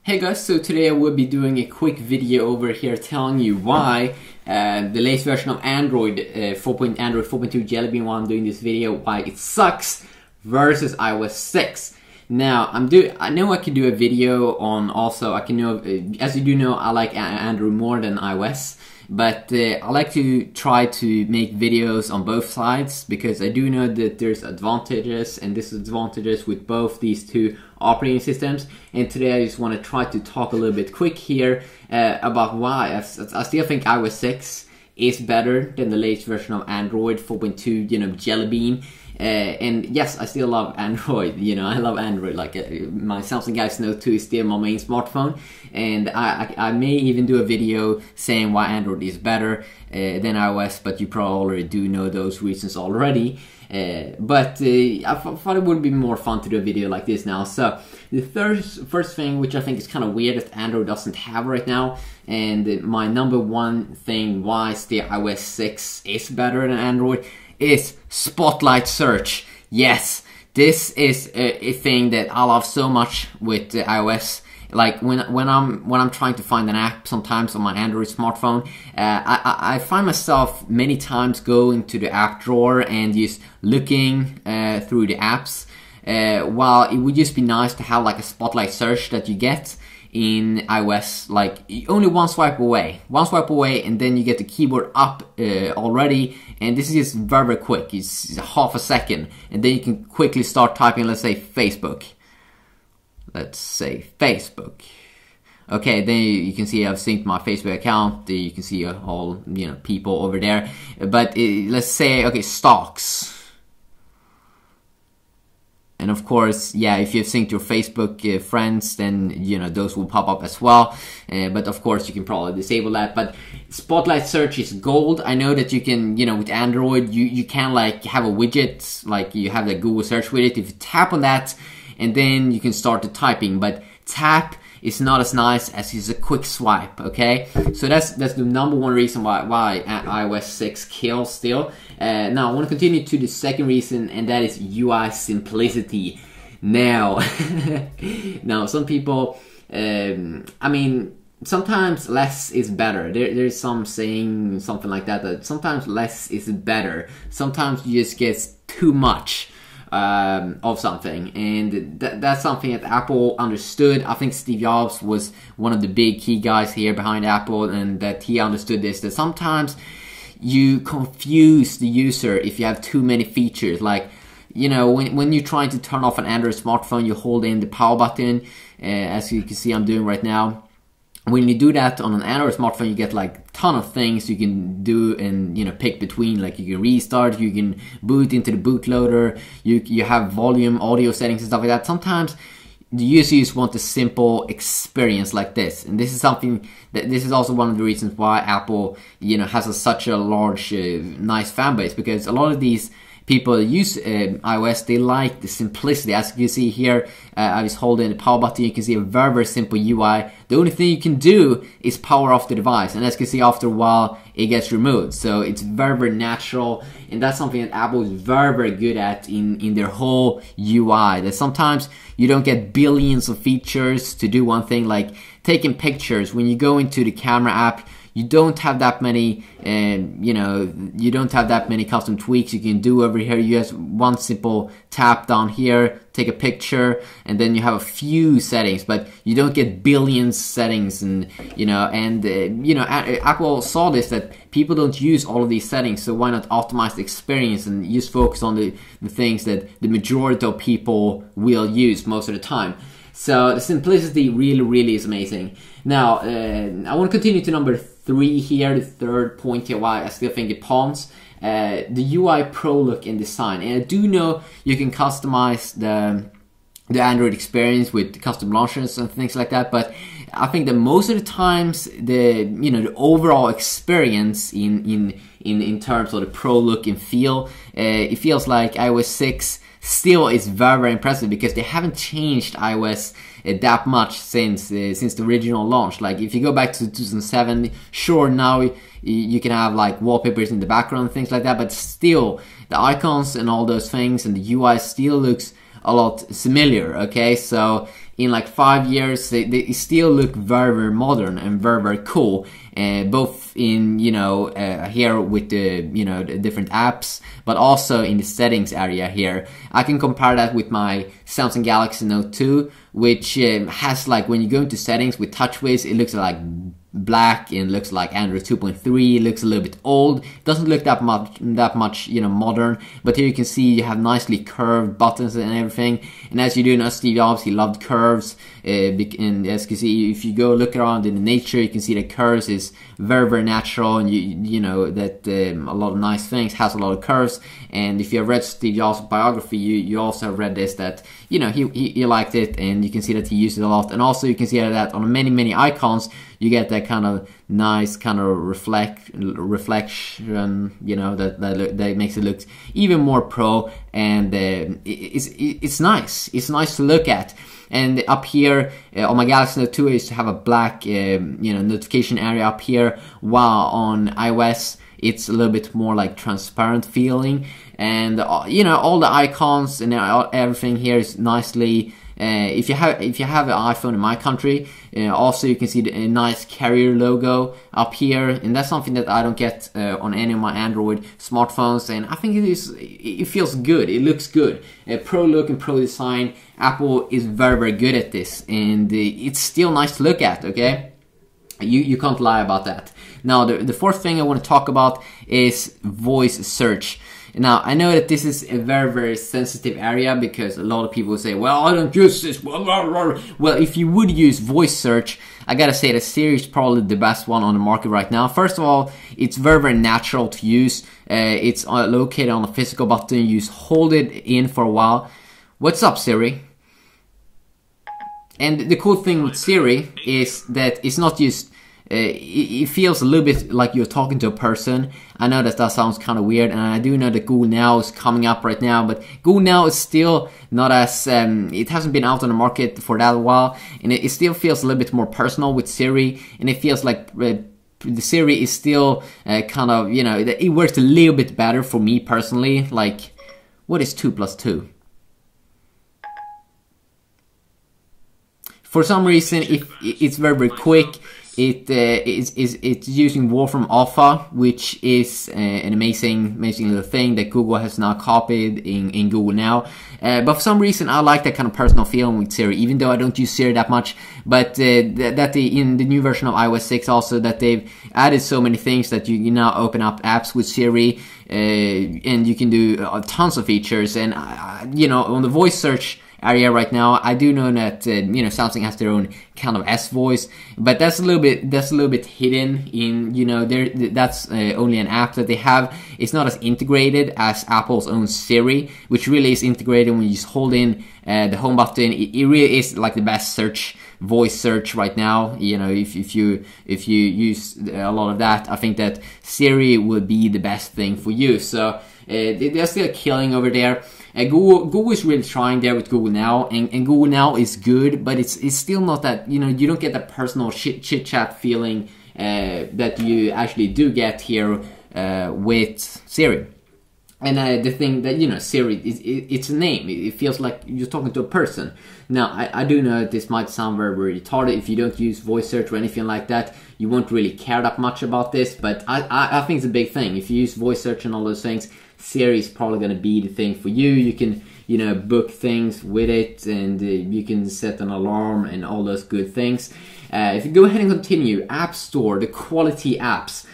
Hey guys, so today I will be doing a quick video over here telling you why the latest version of Android 4.2 Jelly Bean, while I'm doing this video, why it sucks versus iOS 6. Now, I know I can do a video on also, as you do know, I like Android more than iOS. But I like to try to make videos on both sides because I do know that there's advantages and disadvantages with both these two operating systems. And today I just want to try to talk a little bit quick here about why I still think iOS 6 is better than the latest version of Android 4.2, Jelly Bean. And yes, I still love Android, I love Android, like my Samsung Galaxy Note 2 is still my main smartphone, and I may even do a video saying why Android is better than iOS, but you probably already do know those reasons already. But I thought it would be more fun to do a video like this now. So the first thing, which I think is kind of weird that Android doesn't have right now, and my number one thing why still iOS 6 is better than Android, is Spotlight Search. Yes, this is a thing that I love so much with iOS. Like when I'm trying to find an app sometimes on my Android smartphone, I find myself many times going to the app drawer and just looking through the apps. While it would just be nice to have like a Spotlight Search that you get in iOS, like only one swipe away, and then you get the keyboard up already, and this is just very quick. It's half a second, and then you can quickly start typing. Let's say Facebook. Okay, then you can see I've synced my Facebook account. You can see all people over there. But let's say stocks. And of course, yeah, if you've synced your Facebook friends, then those will pop up as well. But of course, you can probably disable that. But Spotlight Search is gold. I know that you can, with Android, you can like have a widget, like you have the Google search widget. If you tap on that, and then you can start the typing. But tap is not as nice as just a quick swipe. Okay, so that's the number one reason why iOS 6 kills still. Now I want to continue to the second reason, and that is UI simplicity. Now, some people, sometimes less is better. There's some saying something like that sometimes less is better. Sometimes you just get too much of something, and that's something that Apple understood. I think Steve Jobs was one of the big key guys here behind Apple, and that he understood this, that sometimes you confuse the user if you have too many features. Like, when you're trying to turn off an Android smartphone, you hold in the power button, as you can see I'm doing right now. When you do that on an Android smartphone, you get like a ton of things you can do and pick between. Like you can restart, you can boot into the bootloader, you have volume, audio settings and stuff like that. Sometimes the users want a simple experience like this, and this is something that this is also one of the reasons why Apple has such a large nice fan base, because a lot of these people use iOS, they like the simplicity. As you can see here, I just hold in the power button, you can see a very simple UI. The only thing you can do is power off the device, and as you can see, after a while it gets removed. So it's very natural, and that's something that Apple is very good at in their whole UI. That sometimes you don't get billions of features to do one thing, like taking pictures. When you go into the camera app, you don't have that many, you don't have that many custom tweaks you can do over here. You just one simple tap down here, take a picture, and then you have a few settings, but you don't get billions settings. And Apple saw this, that people don't use all of these settings, so why not optimize the experience and just focus on the things that the majority of people will use most of the time. So the simplicity really is amazing. Now, I want to continue to number 3 here, the third point here, why I still think it pawns. The UI Pro look and design. And I do know you can customize the Android experience with custom launchers and things like that, but I think that most of the times the overall experience in terms of the Pro look and feel, it feels like iOS 6 still is very impressive, because they haven't changed iOS that much since the original launch. Like if you go back to 2007, sure, now you can have like wallpapers in the background and things like that, but still the icons and all those things and the UI still looks a lot similar. Okay, so in like 5 years, they still look very, very modern and very, very cool. Both in, you know, here with the, you know, the different apps, but also in the settings area here. I can compare that with my Samsung Galaxy Note 2, which has, like, when you go into settings with TouchWiz, it looks like black and looks like Android 2.3. It looks a little bit old. It doesn't look that much, you know, modern. But here you can see you have nicely curved buttons and everything. And as you do know, Steve Jobs, he loved curves. And as you can see, if you go look around in nature, you can see that curves is very, very natural, and you know that a lot of nice things has a lot of curves. And if you have read Steve Jobs' biography, you also have read this, that, you know, he liked it, and you can see that he used it a lot. And also you can see that on many icons you get that kind of nice kind of reflection, you know, that makes it look even more pro, and it's nice. It's nice to look at. And up here on my Galaxy Note 2, I used to have a black you know, notification area up here, while on iOS it's a little bit more like transparent feeling. And you know, all the icons and everything here is nicely. If you have an iPhone in my country, also you can see the nice carrier logo up here, and that's something that I don't get on any of my Android smartphones. And I think it feels good. It looks good. Pro look and pro design. Apple is very, very good at this, and it's still nice to look at. Okay. You can't lie about that. Now the fourth thing I want to talk about is voice search. Now, I know that this is a very, very sensitive area, because a lot of people say, well, I don't use this. Well, if you would use voice search, I gotta say that Siri is probably the best one on the market right now. First of all, it's very, very natural to use. It's located on the physical button. You just hold it in for a while. What's up, Siri? And the cool thing with Siri is that it's not just it feels a little bit like you're talking to a person. I know that sounds kind of weird, and I do know that Google Now is coming up right now, but Google Now is still not as, it hasn't been out on the market for that while, and it still feels a little bit more personal with Siri, and it feels like the Siri is still kind of, you know, it works a little bit better for me personally. Like, what is 2 plus 2? For some reason, it's very, very quick. It's using Wolfram Alpha, which is an amazing little thing that Google has now copied in Google Now. But for some reason, I like that kind of personal feeling with Siri, even though I don't use Siri that much. But in the new version of iOS 6 also, that they've added so many things that you now open up apps with Siri, and you can do tons of features. And you know, on the voice search area right now, I do know that you know, Samsung has their own kind of S voice, but that's a little bit hidden in, you know, that's only an app that they have. It's not as integrated as Apple's own Siri, which really is integrated when you just hold in the home button. It really is like the best voice search right now. You know, if you use a lot of that, I think that Siri would be the best thing for you. So they're still killing over there. Google is really trying there with Google Now, and Google Now is good, but it's still not that, you know, you don't get that personal chit chat feeling that you actually do get here with Siri. And the thing that, you know, Siri, it's a name. It feels like you're talking to a person. Now, I do know that this might sound very, very retarded. If you don't use voice search or anything like that, you won't really care that much about this. But I think it's a big thing. If you use voice search and all those things, Siri is probably going to be the thing for you. You can, you know, book things with it, and you can set an alarm and all those good things. If you go ahead and continue, App Store, the quality apps.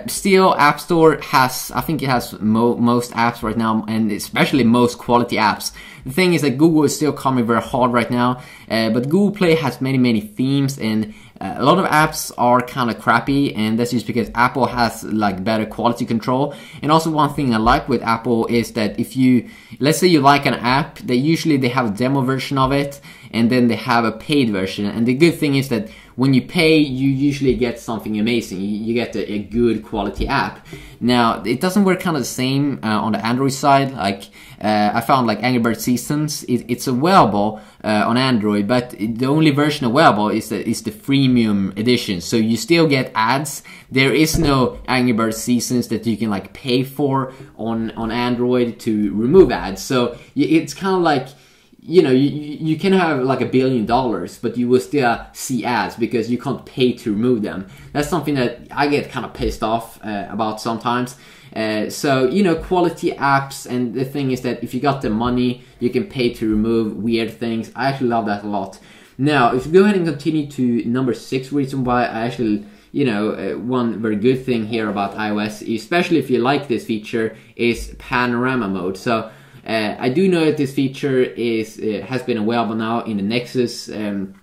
Still, App Store has, I think it has most apps right now, and especially most quality apps. The thing is that Google is still coming very hard right now, but Google Play has many themes, and a lot of apps are kind of crappy, and that's just because Apple has like better quality control. And also, one thing I like with Apple is that if you, let's say you like an app, they have a demo version of it, and then they have a paid version. And the good thing is that when you pay, you usually get something amazing. You get a good quality app. Now, it doesn't work kind of the same on the Android side. Like, I found like Angry Birds Seasons, it's a wearable on Android, but the only version of wearable is the freemium edition. So you still get ads. There is no Angry Birds Seasons that you can like pay for on Android to remove ads. So it's kind of like, you know, you can have like $1 billion, but you will still see ads because you can't pay to remove them. That's something that I get kind of pissed off about sometimes. So, you know, quality apps, and the thing is that if you got the money, you can pay to remove weird things. I actually love that a lot. Now, if you go ahead and continue to number 6 reason why I actually, you know, one very good thing here about iOS, especially if you like this feature, is Panorama Mode. So I do know that this feature is has been available now in the Nexus, in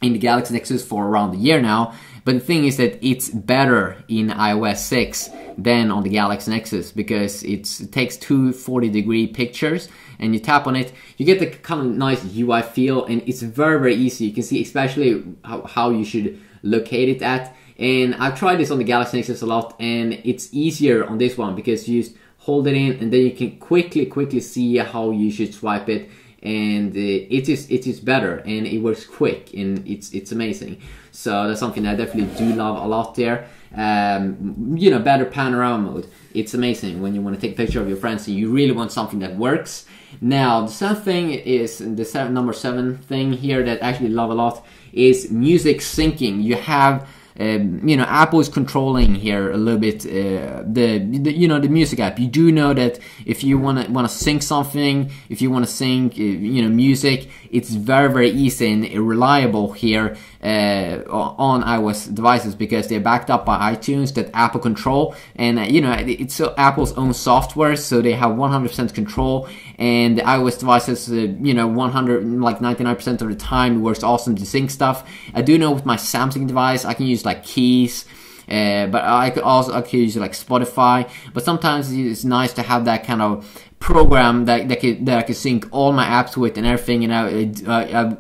the Galaxy Nexus for around a year now. But the thing is that it's better in iOS 6 than on the Galaxy Nexus, because it takes 240-degree pictures, and you tap on it, you get the kind of nice UI feel, and it's very, very easy. You can see especially how you should locate it at. And I've tried this on the Galaxy Nexus a lot, and it's easier on this one because you just hold it in, and then you can quickly see how you should swipe it, and it is better, and it works quick, and it's amazing. So that's something that I definitely do love a lot there. You know, better panorama mode. It's amazing when you want to take a picture of your friends and you really want something that works. Now, the second thing is the number 7 thing here that I actually love a lot is music syncing. You have you know, Apple is controlling here a little bit the you know, the music app. You do know that if you want to sync something, if you want to sync you know, music, it's very, very easy and reliable here on iOS devices, because they're backed up by iTunes that Apple control, and you know, it's Apple's own software, so they have 100% control. And the iOS devices, you know, 99% of the time it works awesome to sync stuff. I do know with my Samsung device I can use like keys, but I could use like Spotify. But sometimes it's nice to have that kind of program that I can sync all my apps with and everything. You know,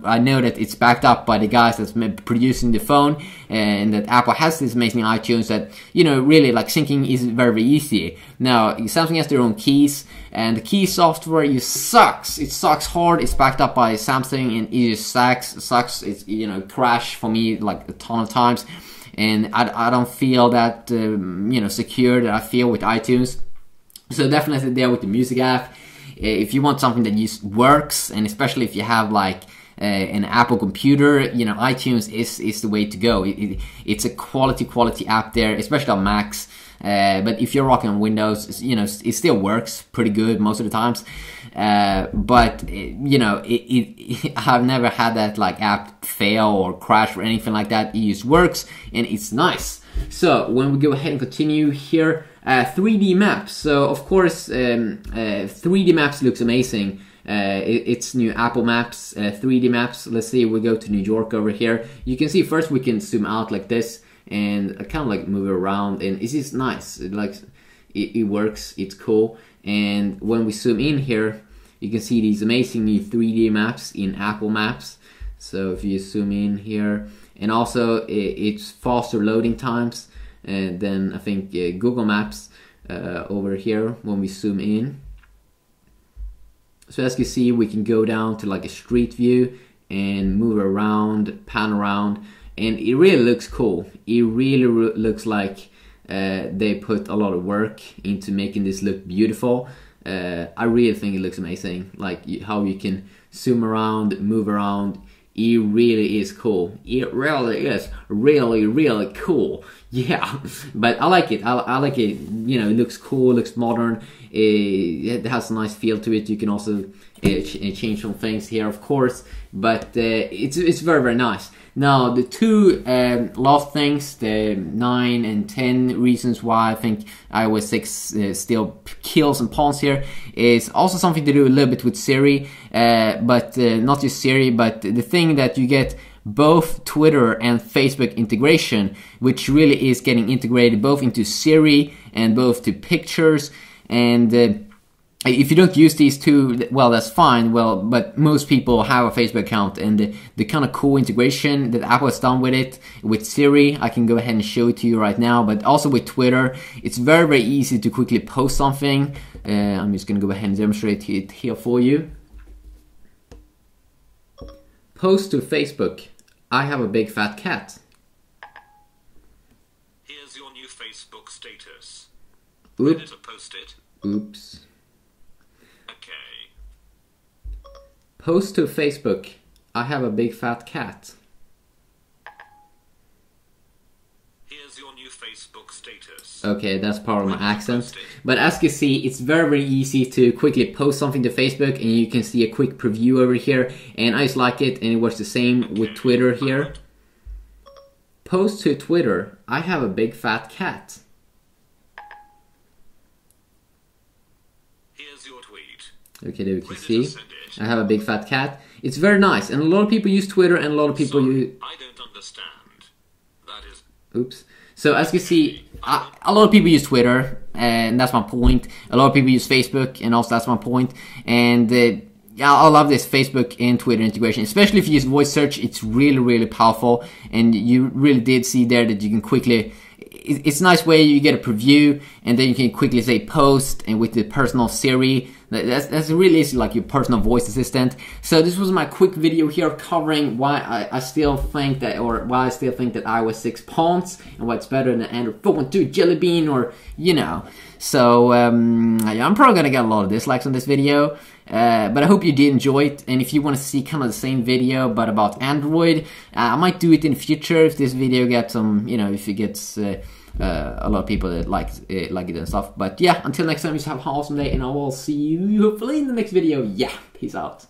I know that it's backed up by the guys that's producing the phone, and that Apple has this amazing iTunes that, you know, really like syncing is very, very easy. Now, Samsung has their own keys, and the key software sucks. It sucks hard. It's backed up by Samsung, and it just sucks. It's, you know, crashed for me like a ton of times, and I don't feel that you know, secure that I feel with iTunes. So definitely there with the music app, if you want something that just works, and especially if you have like an Apple computer, you know, iTunes is the way to go. It's a quality app there, especially on Macs. But if you're rocking on Windows, you know, it still works pretty good most of the times. But you know, I've never had that like app fail or crash or anything like that. It just works, and it's nice. So when we go ahead and continue here, 3D maps. So of course, 3D maps looks amazing. It's new Apple Maps, 3D maps. Let's see, we go to New York over here. You can see first we can zoom out like this, and kind of like move it around, and it's just nice. It works. It's cool. And when we zoom in here, you can see these amazing new 3D maps in Apple Maps. So if you zoom in here, and also it's faster loading times than I think Google Maps over here when we zoom in. So as you see, we can go down to like a street view and move around, pan around, and it really looks cool. It really looks like they put a lot of work into making this look beautiful. I really think it looks amazing, like how you can zoom around, move around. It really is cool. It really is really cool. Yeah, but I like it. I like it. You know, it looks cool, looks modern. It has a nice feel to it. You can also change some things here, of course, but it's very, very nice. Now, the two last things, the 9 and 10 reasons why I think iOS 6 still kills and pawns here, is also something to do a little bit with Siri, but not just Siri, but the thing that you get both Twitter and Facebook integration, which really is getting integrated both into Siri and both to pictures. And if you don't use these two, well, that's fine. Well, but most people have a Facebook account, and the kind of cool integration that Apple has done with it, with Siri, I can go ahead and show it to you right now, but also with Twitter, it's very, very easy to quickly post something. I'm just going to go ahead and demonstrate it here for you. Post to Facebook. I have a big fat cat. Here's your new Facebook status. Oop. Ready to post it? Oops. Okay. Post to Facebook, I have a big fat cat. Here's your new Facebook status. Okay, that's part of my accent. But as you see, it's very, very easy to quickly post something to Facebook, and you can see a quick preview over here. And I just like it, and it works the same with Twitter here. Post to Twitter, I have a big fat cat. Here's your tweet. Okay, there we can see. I have a big fat cat. It's very nice, and a lot of people use Twitter, and a lot of people use... I don't understand. That is... Oops. So as you see, a lot of people use Twitter, and that's my point. A lot of people use Facebook, and also that's my point. And yeah, I love this Facebook and Twitter integration, especially if you use voice search. It's really, really powerful, and you really did see there that you can quickly... It's a nice way you get a preview, and then you can quickly say post, and with the personal Siri, that's really easy, like your personal voice assistant. So this was my quick video here covering why I still think that, or why I still think that iOS 6 pawns, and why it's better than Android 4.2 Jelly Bean, or you know. So yeah, I'm probably gonna get a lot of dislikes on this video. But I hope you did enjoy it, and if you want to see kind of the same video but about Android, I might do it in the future if this video gets some, you know, if it gets a lot of people that like it and stuff. But yeah, until next time, just have an awesome day, and I will see you hopefully in the next video. Yeah, peace out.